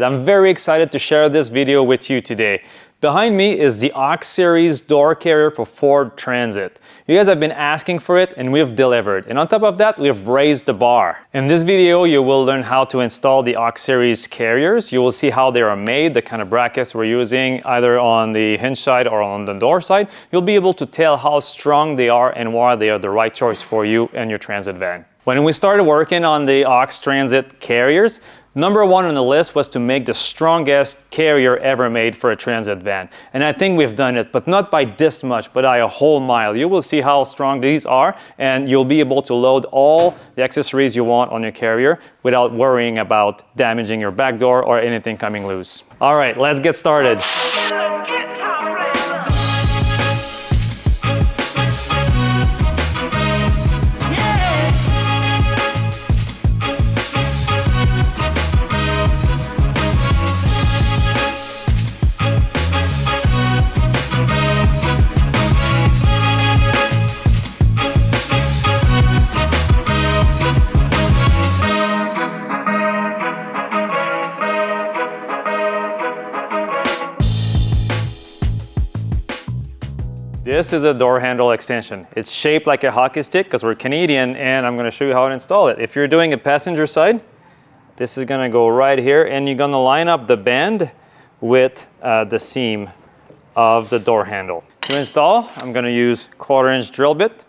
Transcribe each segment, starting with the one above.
I'm very excited to share this video with you today. Behind me is the aux series door carrier for Ford Transit. You guys have been asking for it and we've delivered. And on top of that, we've raised the bar. In this video, you will learn how to install the aux series carriers. You will see how they are made, the kind of brackets we're using, either on the hinge side or on the door side. You'll be able to tell how strong they are and why they are the right choice for you and your transit van. When we started working on the aux transit carriers, number one on the list was to make the strongest carrier ever made for a transit van. And I think we've done it, but not by this much, but by a whole mile. You will see how strong these are, and you'll be able to load all the accessories you want on your carrier without worrying about damaging your back door or anything coming loose. All right, let's get started. This is a door handle extension. It's shaped like a hockey stick because we're Canadian, and I'm going to show you how to install it. If you're doing a passenger side, this is going to go right here, and you're going to line up the band with the seam of the door handle. To install, I'm going to use 1/4-inch drill bit.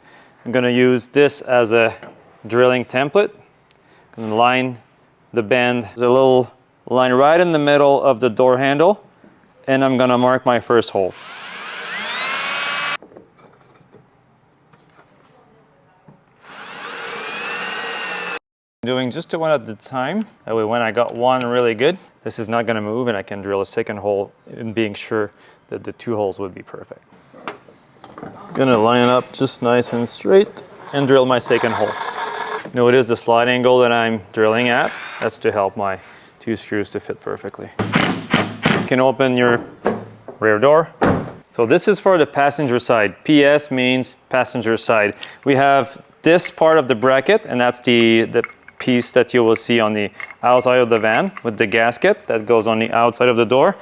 I'm going to use this as a drilling template. I'm going to line the band. There's a little line right in the middle of the door handle, and I'm going to mark my first hole. Doing just one at a time. That way when I got one really good, this is not going to move and I can drill a second hole and being sure that the 2 holes would be perfect. Gonna line it up just nice and straight and drill my second hole. Notice the slide angle that I'm drilling at. That's to help my 2 screws to fit perfectly. You can open your rear door. So this is for the passenger side. PS means passenger side. We have this part of the bracket, and that's the piece that you will see on the outside of the van with the gasket that goes on the outside of the door.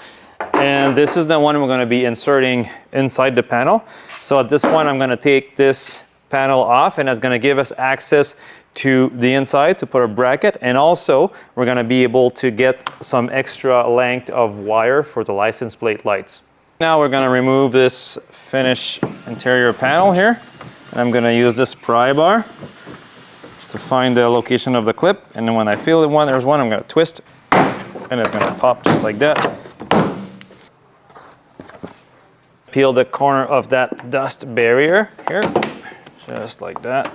And this is the one we're going to be inserting inside the panel. So at this point, I'm going to take this panel off, and that's going to give us access to the inside to put a bracket. And also, we're going to be able to get some extra length of wire for the license plate lights. Now we're going to remove this finished interior panel here. And I'm going to use this pry bar to find the location of the clip, and then when I feel there's one, I'm going to twist, and it's going to pop just like that. Peel the corner of that dust barrier here, just like that,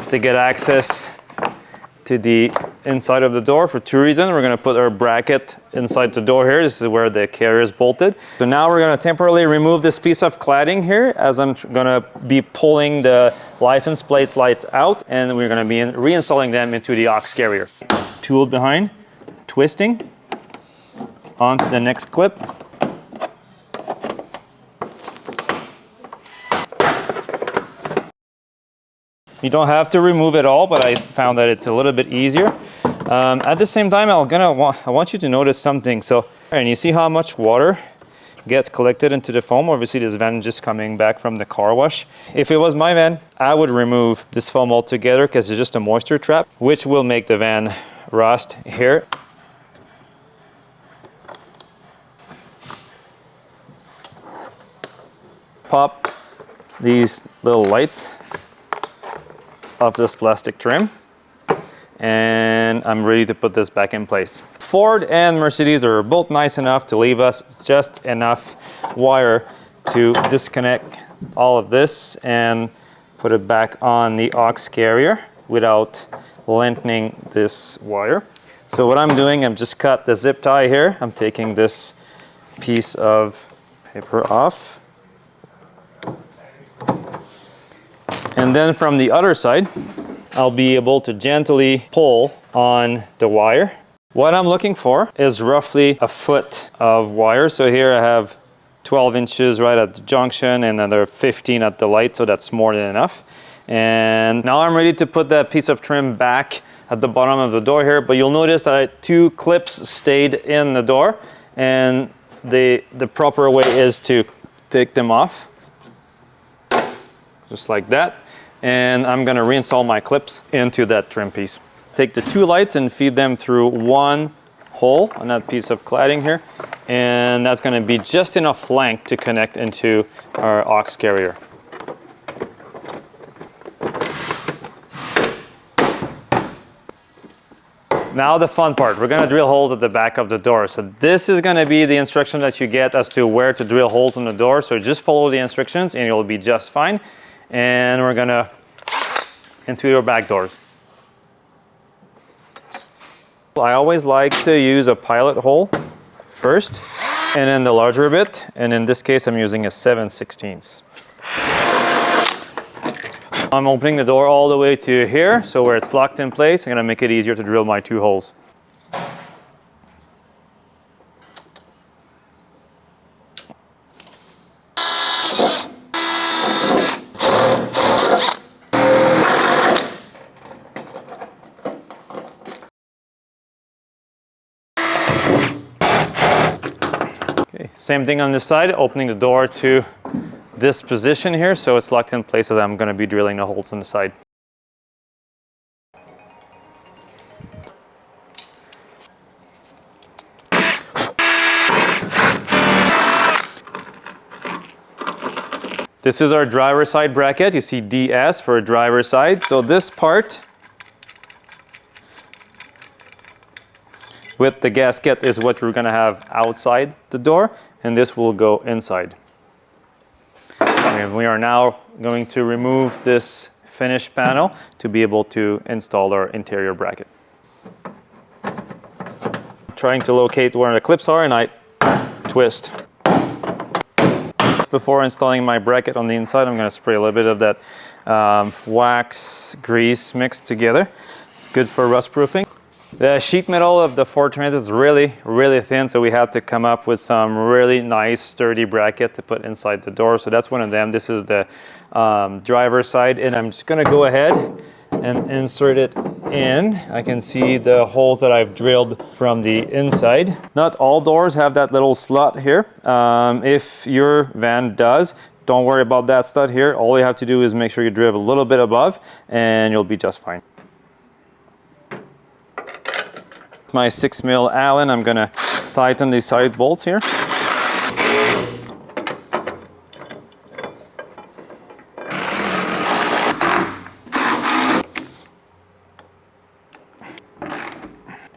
to get access to the inside of the door for 2 reasons. We're going to put our bracket inside the door here. This is where the carrier is bolted. So now we're going to temporarily remove this piece of cladding here as I'm going to be pulling the license plates lights out, and we're going to be reinstalling them into the aux carrier. Tool behind, twisting onto the next clip. You don't have to remove it all, but I found that it's a little bit easier. At the same time, I want you to notice something. So, and you see how much water gets collected into the foam? Obviously, this van is just coming back from the car wash. If it was my van, I would remove this foam altogether because it's just a moisture trap, which will make the van rust here. Pop these little lights of this plastic trim, and I'm ready to put this back in place. Ford and Mercedes are both nice enough to leave us just enough wire to disconnect all of this and put it back on the aux carrier without lengthening this wire. So what I'm doing, I'm just cut the zip tie here. I'm taking this piece of paper off. And then from the other side, I'll be able to gently pull on the wire. What I'm looking for is roughly 1 foot of wire. So here I have 12 inches right at the junction and another 15 at the light, so that's more than enough. And now I'm ready to put that piece of trim back at the bottom of the door here, but you'll notice that 2 clips stayed in the door, and the proper way is to take them off, just like that. And I'm gonna reinstall my clips into that trim piece. Take the 2 lights and feed them through 1 hole on that piece of cladding here, and that's gonna be just enough length to connect into our aux carrier. Now the fun part, we're gonna drill holes at the back of the door. So this is gonna be the instruction that you get as to where to drill holes in the door. So just follow the instructions and you'll be just fine. And we're gonna into your back doors. I always like to use a pilot hole first, and then the larger bit. And in this case, I'm using a 7/16. I'm opening the door all the way to here, so where it's locked in place, I'm gonna make it easier to drill my 2 holes. Okay, same thing on this side, opening the door to this position here, so it's locked in place as I'm going to be drilling the holes on the side. This is our driver side bracket. You see DS for driver side. So this part with the gasket is what we're going to have outside the door, and this will go inside. And we are now going to remove this finish panel to be able to install our interior bracket. Trying to locate where the clips are, and I twist. Before installing my bracket on the inside, I'm going to spray a little bit of that wax grease mixed together. It's good for rust proofing. The sheet metal of the Ford Transit is really, really thin, so we had to come up with some really nice sturdy bracket to put inside the door. So that's one of them. This is the driver's side, and I'm just going to go ahead and insert it in. I can see the holes that I've drilled from the inside. Not all doors have that little slot here. If your van does, don't worry about that stud here. All you have to do is make sure you drill a little bit above, and you'll be just fine. My 6mm Allen, I'm gonna tighten these side bolts here.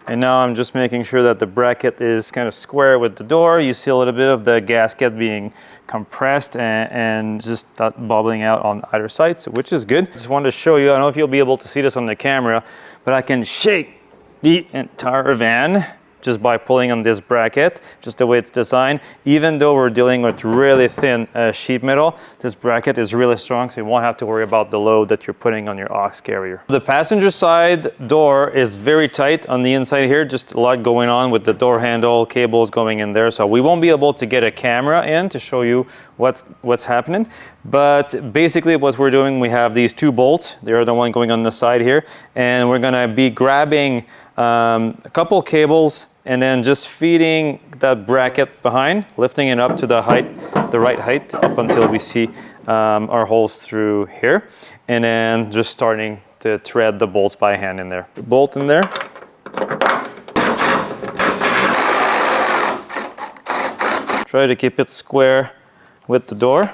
And now I'm just making sure that the bracket is kind of square with the door. You see a little bit of the gasket being compressed and just bubbling out on either side, so, which is good. Just wanted to show you, I don't know if you'll be able to see this on the camera, but I can shake the entire van just by pulling on this bracket, just the way it's designed. Even though we're dealing with really thin sheet metal, this bracket is really strong, so you won't have to worry about the load that you're putting on your aux carrier. The passenger side door is very tight on the inside here, just a lot going on with the door handle, cables going in there, so we won't be able to get a camera in to show you what's happening. But basically what we're doing, we have these 2 bolts, they're the one going on the side here, and we're gonna be grabbing a couple cables and then just feeding that bracket behind, lifting it up to the right height up until we see our holes through here, and then just starting to thread the bolts by hand in there. The bolt in there. Try to keep it square with the door.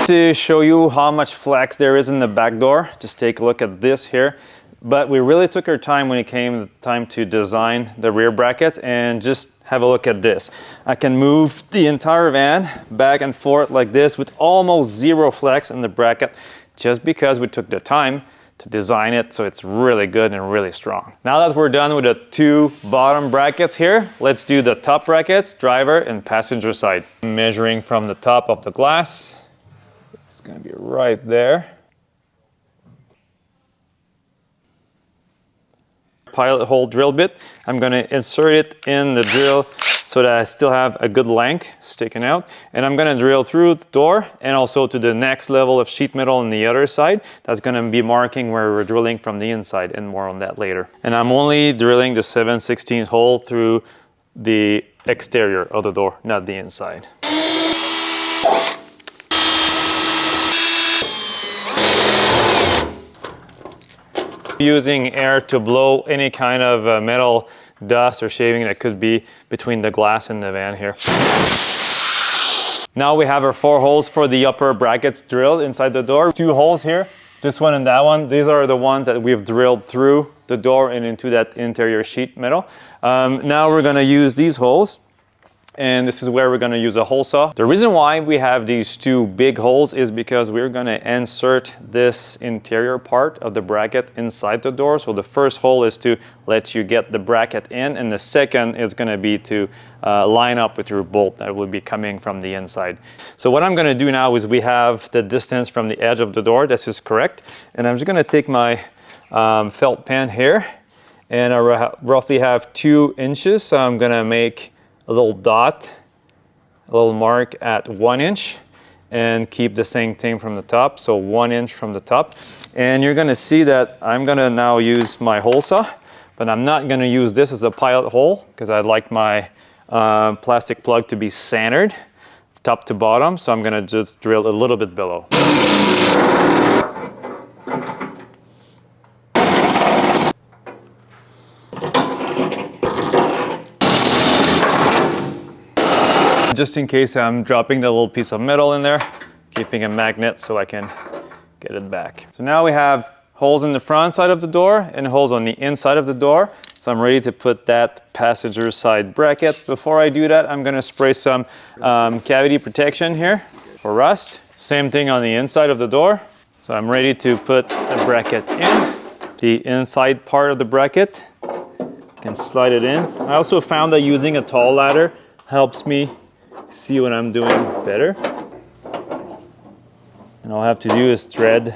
To show you how much flex there is in the back door, just take a look at this here. But we really took our time when it came time to design the rear brackets, and just have a look at this. I can move the entire van back and forth like this with almost zero flex in the bracket, just because we took the time to design it so it's really good and really strong. Now that we're done with the 2 bottom brackets here, let's do the top brackets, driver and passenger side. Measuring from the top of the glass, it's gonna be right there. Pilot hole drill bit. I'm going to insert it in the drill so that I still have a good length sticking out. And I'm gonna drill through the door and also to the next level of sheet metal on the other side. That's gonna be marking where we're drilling from the inside, and more on that later. And I'm only drilling the 7/16 hole through the exterior of the door, not the inside. Using air to blow any kind of metal dust or shaving that could be between the glass and the van here. Now we have our 4 holes for the upper brackets drilled inside the door. 2 holes here, this one and that one. These are the ones that we've drilled through the door and into that interior sheet metal. Now we're gonna use these holes, and this is where we're gonna use a hole saw. The reason why we have these 2 big holes is because we're gonna insert this interior part of the bracket inside the door. So the first hole is to let you get the bracket in, and the second is gonna be to line up with your bolt that will be coming from the inside. So what I'm gonna do now is we have the distance from the edge of the door. This is correct. And I'm just gonna take my felt pen here, and I roughly have 2 inches. So I'm gonna make a little dot, a little mark at 1 inch, and keep the same thing from the top. So 1 inch from the top. And you're gonna see that I'm gonna now use my hole saw, but I'm not gonna use this as a pilot hole because I'd like my plastic plug to be centered top to bottom. So I'm gonna just drill a little bit below. Just in case I'm dropping the little piece of metal in there, keeping a magnet so I can get it back. So now we have holes in the front side of the door and holes on the inside of the door. So I'm ready to put that passenger side bracket. Before I do that, I'm gonna spray some cavity protection here for rust. Same thing on the inside of the door. So I'm ready to put the bracket in. The inside part of the bracket, I can slide it in. I also found that using a tall ladder helps me see what I'm doing better. And all I have to do is thread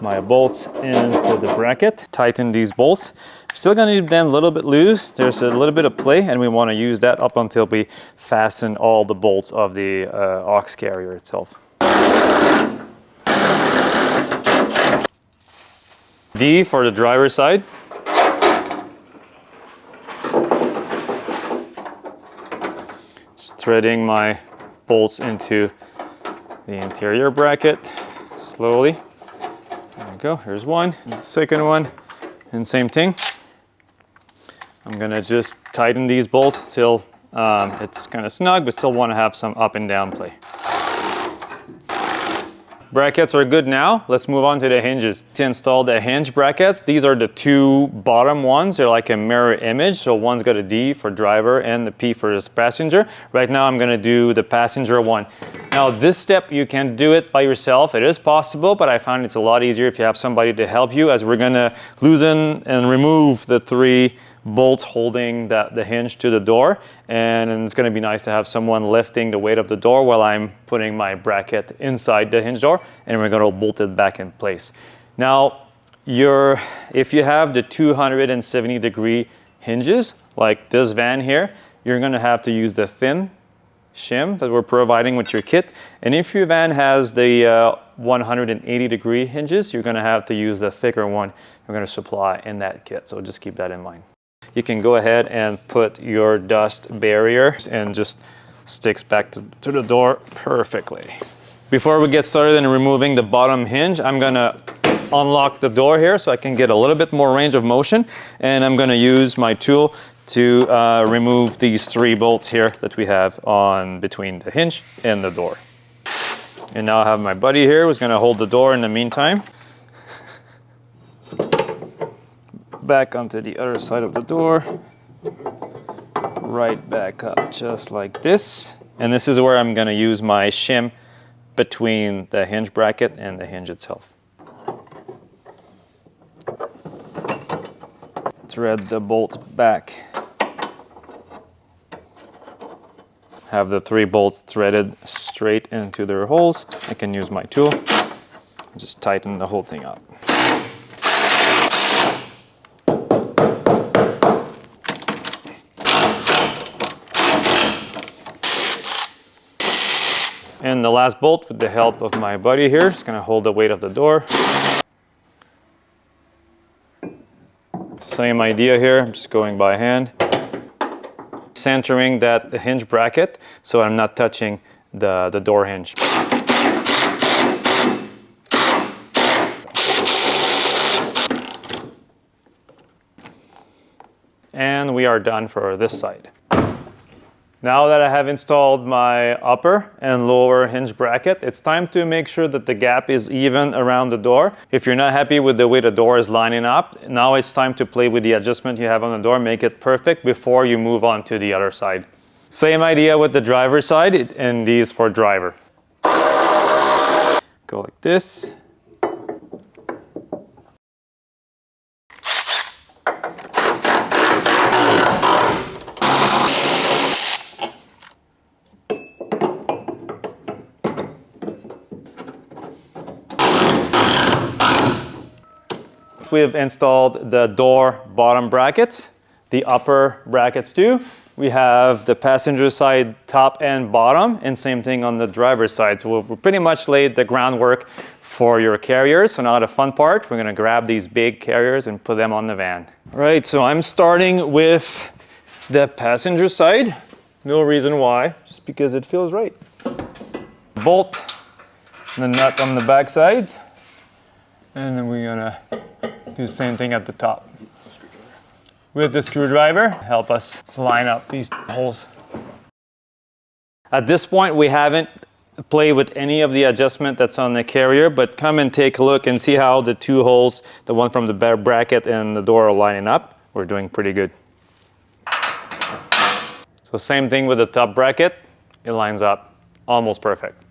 my bolts into the bracket, tighten these bolts. Still gonna leave them a little bit loose. There's a little bit of play, and we wanna use that up until we fasten all the bolts of the aux carrier itself. D for the driver's side. Threading my bolts into the interior bracket slowly. There we go, here's one, and the second one, and same thing. I'm gonna just tighten these bolts till it's kind of snug, but still want to have some up and down play. Brackets are good now. Let's move on to the hinges. To install the hinge brackets, these are the 2 bottom ones. They're like a mirror image. So one's got a D for driver and the P for passenger. Right now I'm gonna do the passenger one. Now this step, you can do it by yourself. It is possible, but I found it's a lot easier if you have somebody to help you, as we're gonna loosen and remove the 3 bolts holding the hinge to the door, and it's going to be nice to have someone lifting the weight of the door while I'm putting my bracket inside the hinge door, and we're going to bolt it back in place. Now, if you have the 270-degree hinges like this van here, you're going to have to use the thin shim that we're providing with your kit, and if your van has the 180-degree hinges, you're going to have to use the thicker one we're going to supply in that kit, so just keep that in mind. You can go ahead and put your dust barrier and just sticks back to the door perfectly. Before we get started in removing the bottom hinge, I'm gonna unlock the door here so I can get a little bit more range of motion, and I'm gonna use my tool to remove these 3 bolts here that we have on between the hinge and the door. And now I have my buddy here who's gonna hold the door in the meantime. Back onto the other side of the door, right back up just like this. And this is where I'm going to use my shim between the hinge bracket and the hinge itself. Thread the bolts back. Have the 3 bolts threaded straight into their holes. I can use my tool, just tighten the whole thing up. And the last bolt, with the help of my buddy here, is going to hold the weight of the door. Same idea here, I'm just going by hand. Centering that hinge bracket so I'm not touching the door hinge. And we are done for this side. Now that I have installed my upper and lower hinge bracket, it's time to make sure that the gap is even around the door. If you're not happy with the way the door is lining up, now it's time to play with the adjustment you have on the door, make it perfect before you move on to the other side. Same idea with the driver's side, and these for driver. Go like this. We've installed the door bottom brackets, the upper brackets too. We have the passenger side top and bottom, and same thing on the driver's side. So we've pretty much laid the groundwork for your carriers. So now the fun part, we're gonna grab these big carriers and put them on the van. All right, so I'm starting with the passenger side. No reason why, just because it feels right. Bolt, the nut on the back side, and then we're gonna do the same thing at the top. With the screwdriver, help us line up these holes. At this point, we haven't played with any of the adjustment that's on the carrier, but come and take a look and see how the two holes, the one from the bracket and the door, are lining up. We're doing pretty good. So same thing with the top bracket, it lines up almost perfect.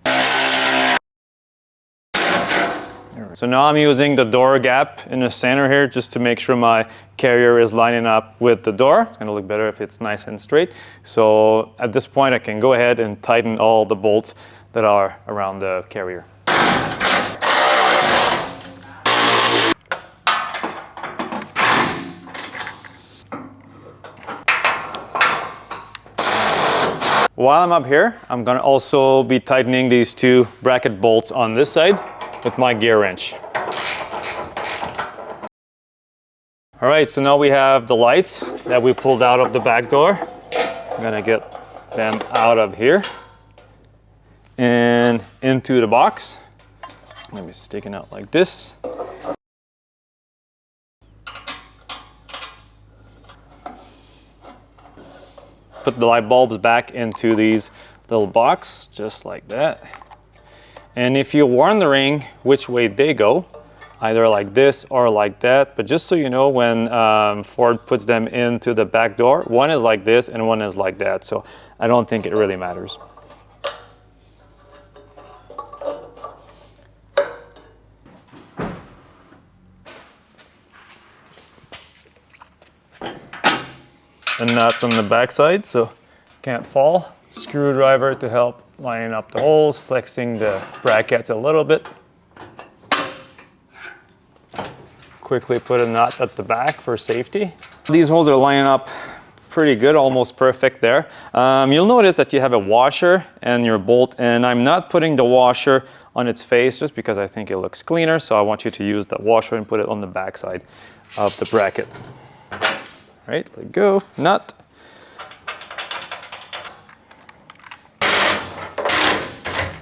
So now I'm using the door gap in the center here just to make sure my carrier is lining up with the door. It's going to look better if it's nice and straight. So at this point I can go ahead and tighten all the bolts that are around the carrier. While I'm up here, I'm going to also be tightening these two bracket bolts on this side with my gear wrench. All right, so now we have the lights that we pulled out of the back door. I'm gonna get them out of here and into the box. Maybe sticking out like this. Put the light bulbs back into these little box, just like that. And if you're wondering which way they go, either like this or like that, but just so you know, when Ford puts them into the back door, one is like this and one is like that. So I don't think it really matters. A nut on the back side so can't fall. Screwdriver to help lining up the holes, flexing the brackets a little bit. Quickly put a nut at the back for safety. These holes are lining up pretty good, almost perfect there. You'll notice that you have a washer and your bolt, and I'm not putting the washer on its face just because I think it looks cleaner, so I want you to use the washer and put it on the back side of the bracket. All right, let go, nut.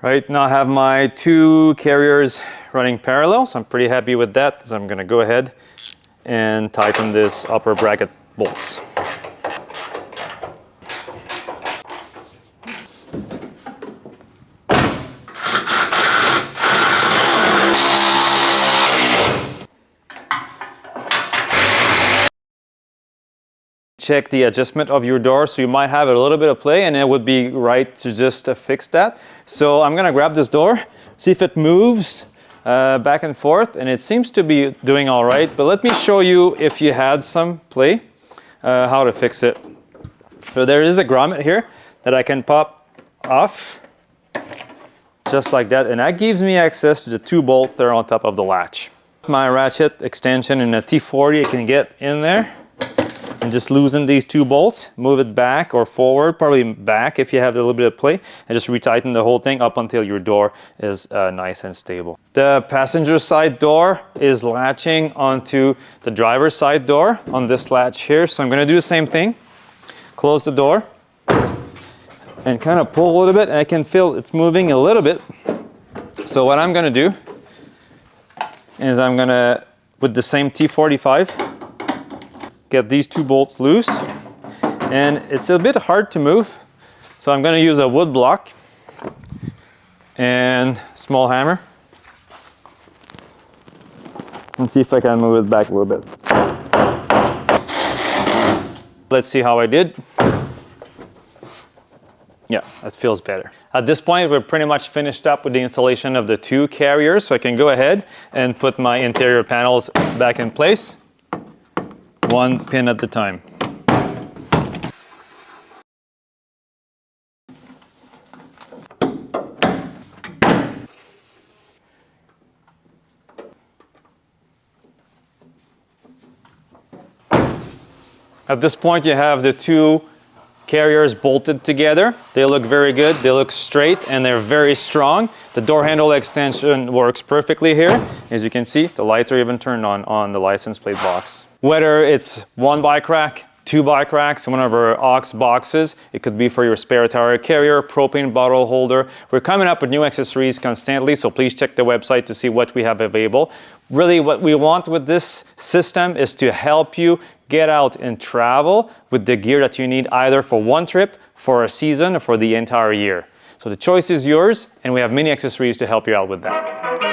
Right, now I have my two carriers running parallel, so I'm pretty happy with that. So I'm gonna go ahead and tighten this upper bracket bolts. Check the adjustment of your door, so you might have a little bit of play, and it would be right to just fix that. So I'm gonna grab this door, see if it moves back and forth, and it seems to be doing all right, but let me show you, if you had some play, how to fix it. So there is a grommet here that I can pop off just like that, and that gives me access to the two bolts that are on top of the latch. My ratchet extension in a T40, I can get in there and just loosen these two bolts, move it back or forward, probably back if you have a little bit of play, and just retighten the whole thing up until your door is nice and stable. The passenger side door is latching onto the driver's side door on this latch here, so I'm going to do the same thing. Close the door and kind of pull a little bit, and I can feel it's moving a little bit. So what I'm going to do is I'm going to, with the same T45, get these two bolts loose, and it's a bit hard to move, so I'm going to use a wood block and small hammer and see if I can move it back a little bit. Let's see how I did. Yeah, that feels better. At this point, we're pretty much finished up with the installation of the two carriers, so I can go ahead and put my interior panels back in place, one pin at a time. At this point, you have the two carriers bolted together. They look very good, they look straight, and they're very strong. The door handle extension works perfectly here. As you can see, the lights are even turned on the license plate box. Whether it's one bike rack, two bike racks, one of our aux boxes, it could be for your spare tire carrier, propane bottle holder. We're coming up with new accessories constantly, so please check the website to see what we have available. Really, what we want with this system is to help you get out and travel with the gear that you need, either for one trip, for a season, or for the entire year. So the choice is yours, and we have many accessories to help you out with that.